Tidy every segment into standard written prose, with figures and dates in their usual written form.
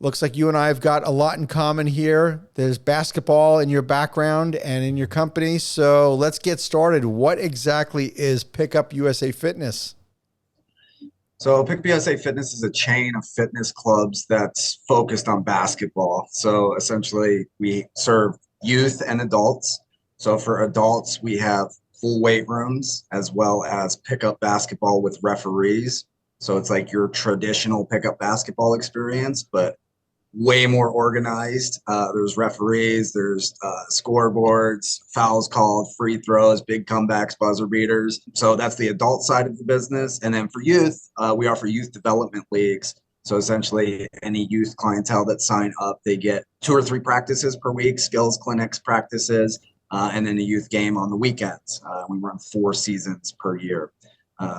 Looks like you and I have got a lot in common here. There's basketball in your background and in your company. So let's get started. What exactly is Pickup USA Fitness? So Pick BSA Fitness is a chain of fitness clubs that's focused on basketball. So essentially, we serve youth and adults. So for adults, we have full weight rooms as well as pickup basketball with referees. So it's like your traditional pickup basketball experience, but way more organized. There's referees, there's scoreboards, fouls called, free throws, big comebacks, buzzer beaters. So that's the adult side of the business. And then for youth, we offer youth development leagues. So essentially, any youth clientele that sign up, they get 2 or 3 practices per week, skills clinics practices, and then a youth game on the weekends. We run 4 seasons per year.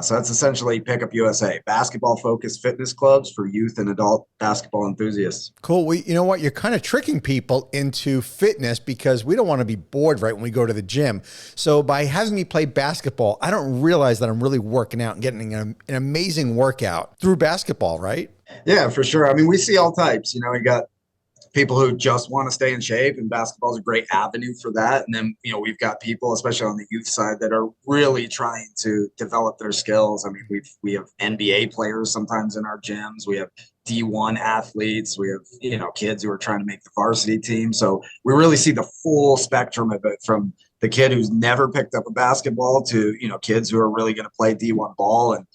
So that's essentially Pickup USA, basketball focused fitness clubs for youth and adult basketball enthusiasts. Cool. Well, you know what? You're kind of tricking people into fitness because we don't want to be bored right when we go to the gym. So by having me play basketball, I don't realize that I'm really working out and getting an amazing workout through basketball, right? Yeah, for sure. I mean, we see all types. We got people who just want to stay in shape, and basketball is a great avenue for that. And then, we've got people, especially on the youth side, that are really trying to develop their skills. I mean, we have NBA players sometimes in our gyms. We have D1 athletes. We have, kids who are trying to make the varsity team. So we really see the full spectrum of it, from the kid who's never picked up a basketball to, kids who are really going to play D1 ball, and,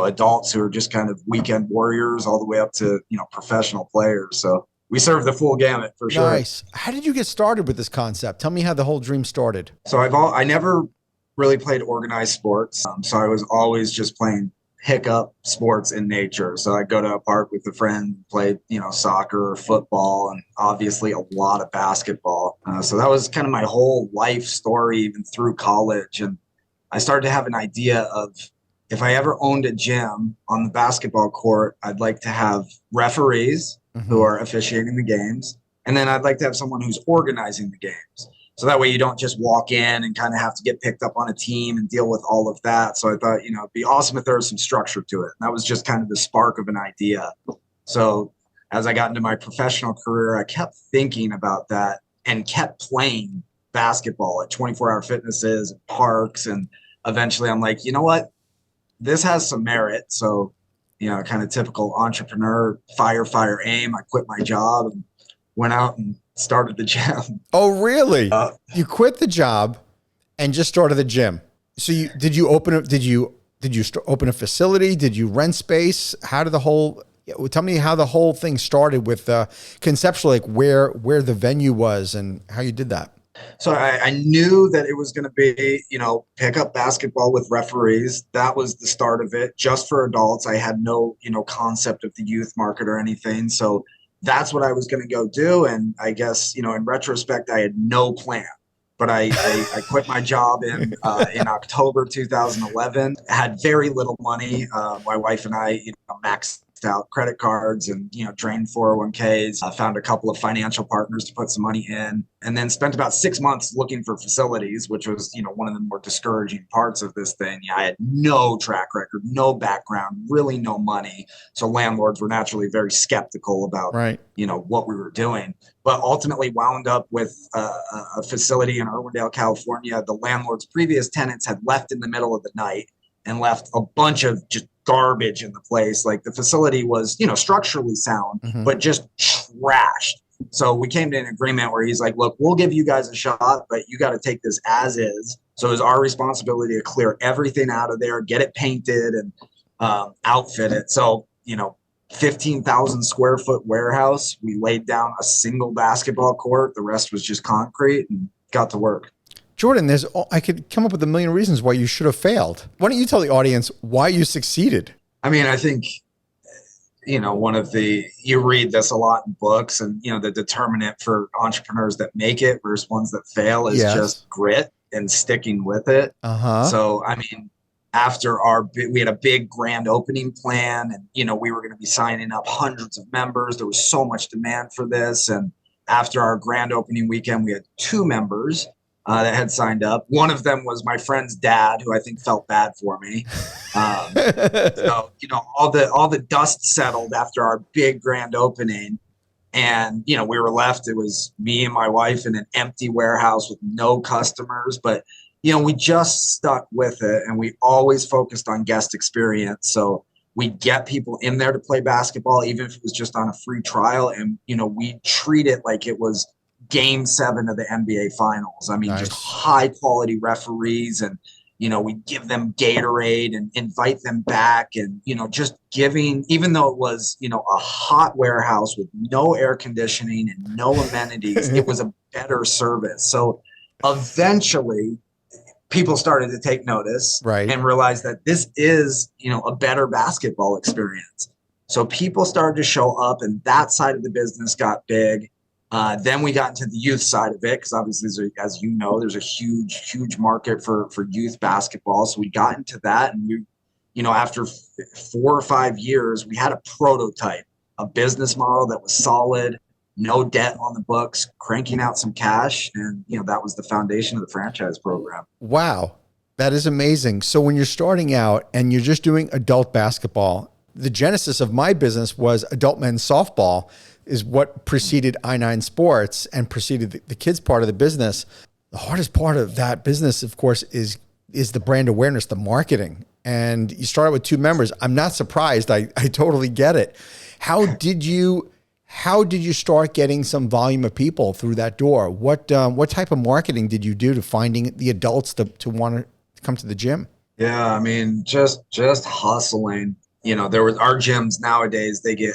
adults who are just kind of weekend warriors, all the way up to, professional players. So we serve the full gamut for sure. Nice. How did you get started with this concept? Tell me how the whole dream started. So I never really played organized sports. So I was always just playing hiccup sports in nature. So I'd go to a park with a friend, play, soccer or football, and obviously a lot of basketball. So that was kind of my whole life story, even through college. And I started to have an idea of, if I ever owned a gym on the basketball court, I'd like to have referees who are officiating the games. And then I'd like to have someone who's organizing the games. So that way you don't just walk in and kind of have to get picked up on a team and deal with all of that. So I thought, it'd be awesome if there was some structure to it. And that was just kind of the spark of an idea. So as I got into my professional career, I kept thinking about that and kept playing basketball at 24-hour fitnesses and parks. And eventually I'm like, you know what? This has some merit. So, kind of typical entrepreneur, fire, aim. I quit my job and went out and started the gym. Oh, really? You quit the job and just started the gym. So did you open open a facility? Did you rent space? How did tell me how the whole thing started with conceptually, like where the venue was and how you did that? So I knew that it was going to be, pick up basketball with referees. That was the start of it, just for adults. I had no, concept of the youth market or anything. So that's what I was going to go do. And I guess, in retrospect, I had no plan. But I quit my job in October 2011. Had very little money. My wife and I, maxed out credit cards and drained 401ks. I found a couple of financial partners to put some money in, and then spent about 6 months looking for facilities, which was one of the more discouraging parts of this thing. I had no track record, no background, really no money, so landlords were naturally very skeptical about Right. What we were doing. But ultimately wound up with a facility in Irwindale, California. The landlord's previous tenants had left in the middle of the night and left a bunch of just garbage in the place. Like, the facility was, structurally sound, but just trashed. So we came to an agreement where he's like, look, we'll give you guys a shot, but you got to take this as is. So it was our responsibility to clear everything out of there, get it painted and outfit it. So, 15,000 square foot warehouse. We laid down a single basketball court. The rest was just concrete, and got to work. Jordan, I could come up with a million reasons why you should have failed. Why don't you tell the audience why you succeeded? I mean, I think, you read this a lot in books, and, the determinant for entrepreneurs that make it versus ones that fail is just grit and sticking with it. So, I mean, after we had a big grand opening plan, and, we were going to be signing up hundreds of members. There was so much demand for this. And after our grand opening weekend, we had 2 members that had signed up. One of them was my friend's dad, who I think felt bad for me. So, all the dust settled after our big grand opening. And, we were left, it was me and my wife in an empty warehouse with no customers. But, we just stuck with it, and we always focused on guest experience. So we'd get people in there to play basketball, even if it was just on a free trial. And, we treat it like it was game 7 of the NBA finals. I mean, just Nice. high quality referees, and, we give them Gatorade and invite them back, and, just giving, even though it was, a hot warehouse with no air conditioning and no amenities, it was a better service. So eventually people started to take notice Right. and realize that this is, a better basketball experience. So people started to show up, and that side of the business got big. Then we got into the youth side of it, because obviously, as you know, there's a huge market for youth basketball. So we got into that, and after 4 or 5 years, we had a prototype, a business model that was solid, no debt on the books, cranking out some cash, and that was the foundation of the franchise program. Wow. That is amazing. So when you're starting out and you're just doing adult basketball, the genesis of my business was adult men's softball is what preceded I9 Sports and preceded the kids part of the business. The hardest part of that business, of course, is the brand awareness, the marketing. And you started with 2 members. I'm not surprised. I totally get it. How did you start getting some volume of people through that door? What type of marketing did you do to finding the adults to want to come to the gym? Yeah, I mean, just hustling. There was our gyms nowadays, they get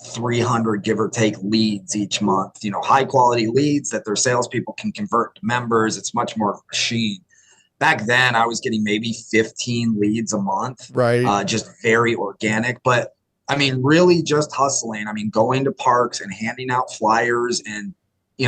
300 give or take leads each month, high quality leads that their salespeople can convert to members. It's much more of a machine. Back then, I was getting maybe 15 leads a month, Right. just very organic. But I mean, really just hustling. I mean, going to parks and handing out flyers, and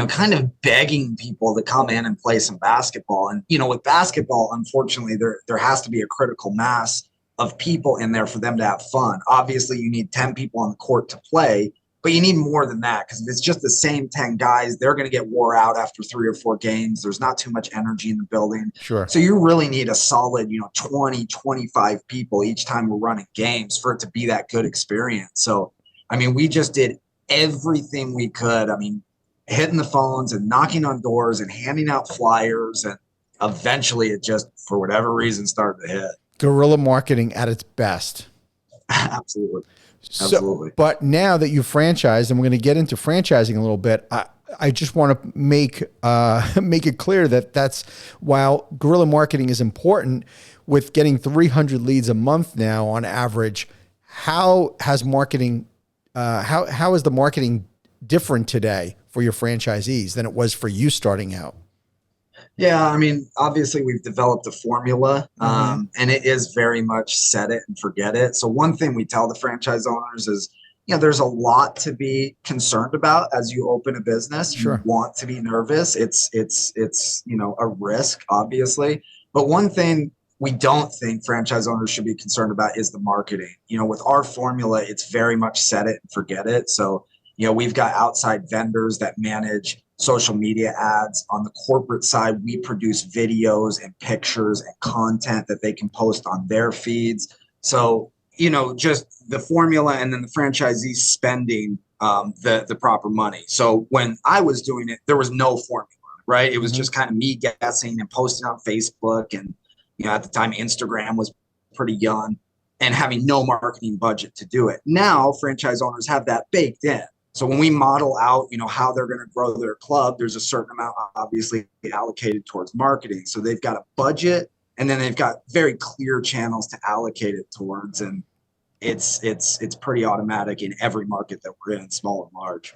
kind of begging people to come in and play some basketball. And, with basketball, unfortunately, there has to be a critical mass of people in there for them to have fun. Obviously, you need 10 people on the court to play, but you need more than that, because if it's just the same 10 guys, they're going to get wore out after 3 or 4 games. There's not too much energy in the building. Sure. So you really need a solid, 20, 25 people each time we're running games for it to be that good experience. So, I mean, we just did everything we could. I mean, hitting the phones and knocking on doors and handing out flyers. And eventually it just, for whatever reason, started to hit. Guerrilla marketing at its best. Absolutely. So, but now that you've franchised, and we're going to get into franchising a little bit, I just want to make it clear that that's, while guerrilla marketing is important, with getting 300 leads a month now on average, how has marketing, how is the marketing different today for your franchisees than it was for you starting out? Yeah, I mean, obviously we've developed a formula, and it is very much set it and forget it. So one thing we tell the franchise owners is, there's a lot to be concerned about as you open a business. Sure. You want to be nervous. It's a risk, obviously. But one thing we don't think franchise owners should be concerned about is the marketing. With our formula, it's very much set it and forget it. So, we've got outside vendors that manage social media ads. On the corporate side, we produce videos and pictures and content that they can post on their feeds. So, just the formula, and then the franchisees spending the proper money. So when I was doing it, there was no formula, right? It was just kind of me guessing and posting on Facebook. And, at the time, Instagram was pretty young, and having no marketing budget to do it. Now, franchise owners have that baked in. So when we model out, how they're going to grow their club, there's a certain amount obviously allocated towards marketing. So they've got a budget, and then they've got very clear channels to allocate it towards. And it's pretty automatic in every market that we're in, small and large.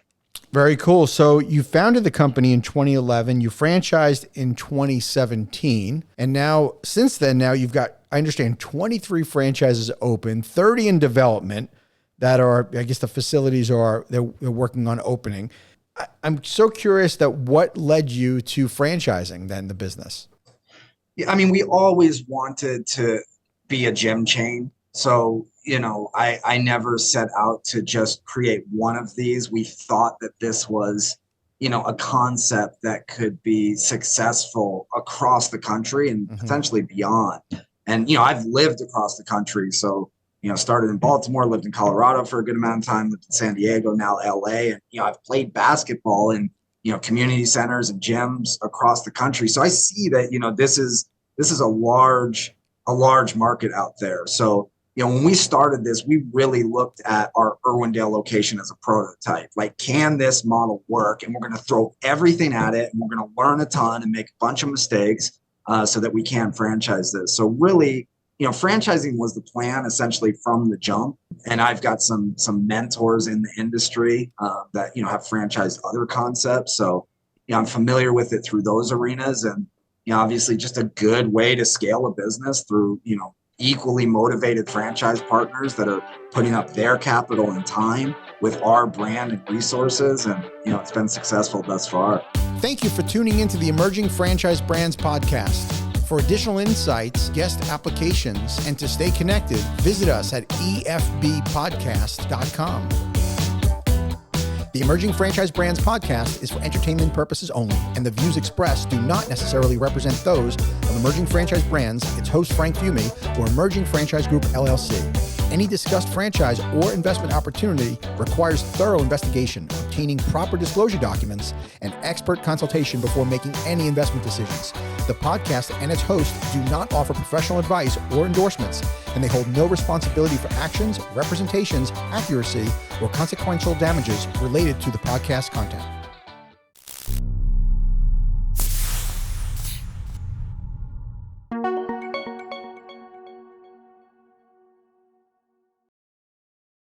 Very cool. So you founded the company in 2011, you franchised in 2017. And now, since then, now you've got, I understand, 23 franchises open, 30 in development that are, I guess the facilities are, they're working on opening. I'm so curious that what led you to franchising then the business? Yeah, I mean, we always wanted to be a gym chain. So, I never set out to just create one of these. We thought that this was, a concept that could be successful across the country and potentially beyond. And, I've lived across the country. So, started in Baltimore, lived in Colorado for a good amount of time, lived in San Diego, now LA. And, I've played basketball in, community centers and gyms across the country. So I see that, this is a large market out there. So, when we started this, we really looked at our Irwindale location as a prototype. Like, can this model work? And we're going to throw everything at it, and we're going to learn a ton and make a bunch of mistakes so that we can franchise this. So really, franchising was the plan essentially from the jump. And I've got some mentors in the industry that, have franchised other concepts. So, I'm familiar with it through those arenas. And, obviously just a good way to scale a business through, equally motivated franchise partners that are putting up their capital and time with our brand and resources. And, it's been successful thus far. Thank you for tuning into the Emerging Franchise Brands podcast. For additional insights, guest applications, and to stay connected, visit us at efbpodcast.com. The Emerging Franchise Brands podcast is for entertainment purposes only, and the views expressed do not necessarily represent those of Emerging Franchise Brands, its host Frank Fiume, or Emerging Franchise Group, LLC. Any discussed franchise or investment opportunity requires thorough investigation, obtaining proper disclosure documents, and expert consultation before making any investment decisions. The podcast and its host do not offer professional advice or endorsements, and they hold no responsibility for actions, representations, accuracy, or consequential damages related to the podcast content.